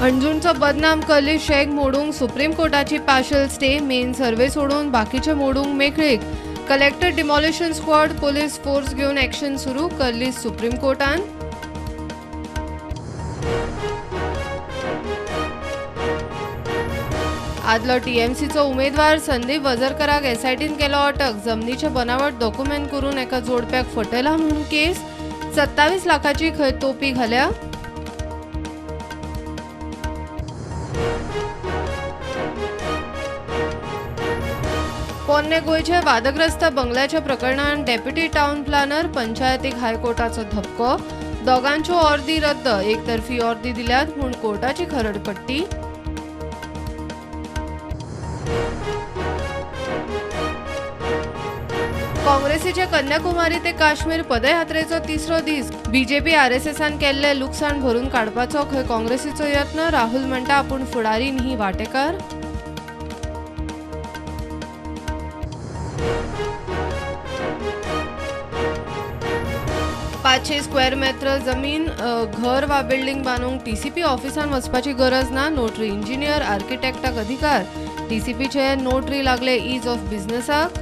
अंजूंचं बदनाम करली शेक मोडूंक सुप्रीम कोर्टाची पार्शल स्टे मेन सर्वे सोडून बाकीचे मोडूंक मेकळीक collector demolition squad police force घेऊन ॲक्शन सुरू करली सुप्रीम कोर्टान आदलो टीएमसीचो उमेदवार संदीप वजरकराक एसआयटीन केलो अटक जमनीचे बनावट डॉक्युमेंट करून एका जोडप्याक फटयला म्हणून केस 27 लाखाची खंय तोपी घाल्या पोन्ने गोयचे वादग्रस्त बंगल्याच्या प्रकरणात डेप्युटी टाउन प्लॅनर पंचायतीक हायकोर्टाचो धपको दोगांच्यो ऑर्दी रद्द एकतर्फी ऑर्दी दिल्यात म्हूण कोर्टाची खरडपट्टी काँग्रेसीचे कन्याकुमारी ते काश्मीर पदयात्रेचो तिसरो दीस बीजेपी आरएसएसान केल्ले लुकसाण भरून काडपाचो खंय काँग्रेसीचो यत्न राहुल म्हणटा आपूण फुडारी न्ही वांटेकार 500 स्क्वेअर मीटर जमीन घर वा बिल्डिंग बांदूंक टीसीपी ऑफिसान वचपाची गरज ना नोटरी इंजिनियर आर्किटेक्टाक अधिकार टीसीपीचे नोटरी लागले ईज ऑफ बिझनेसाक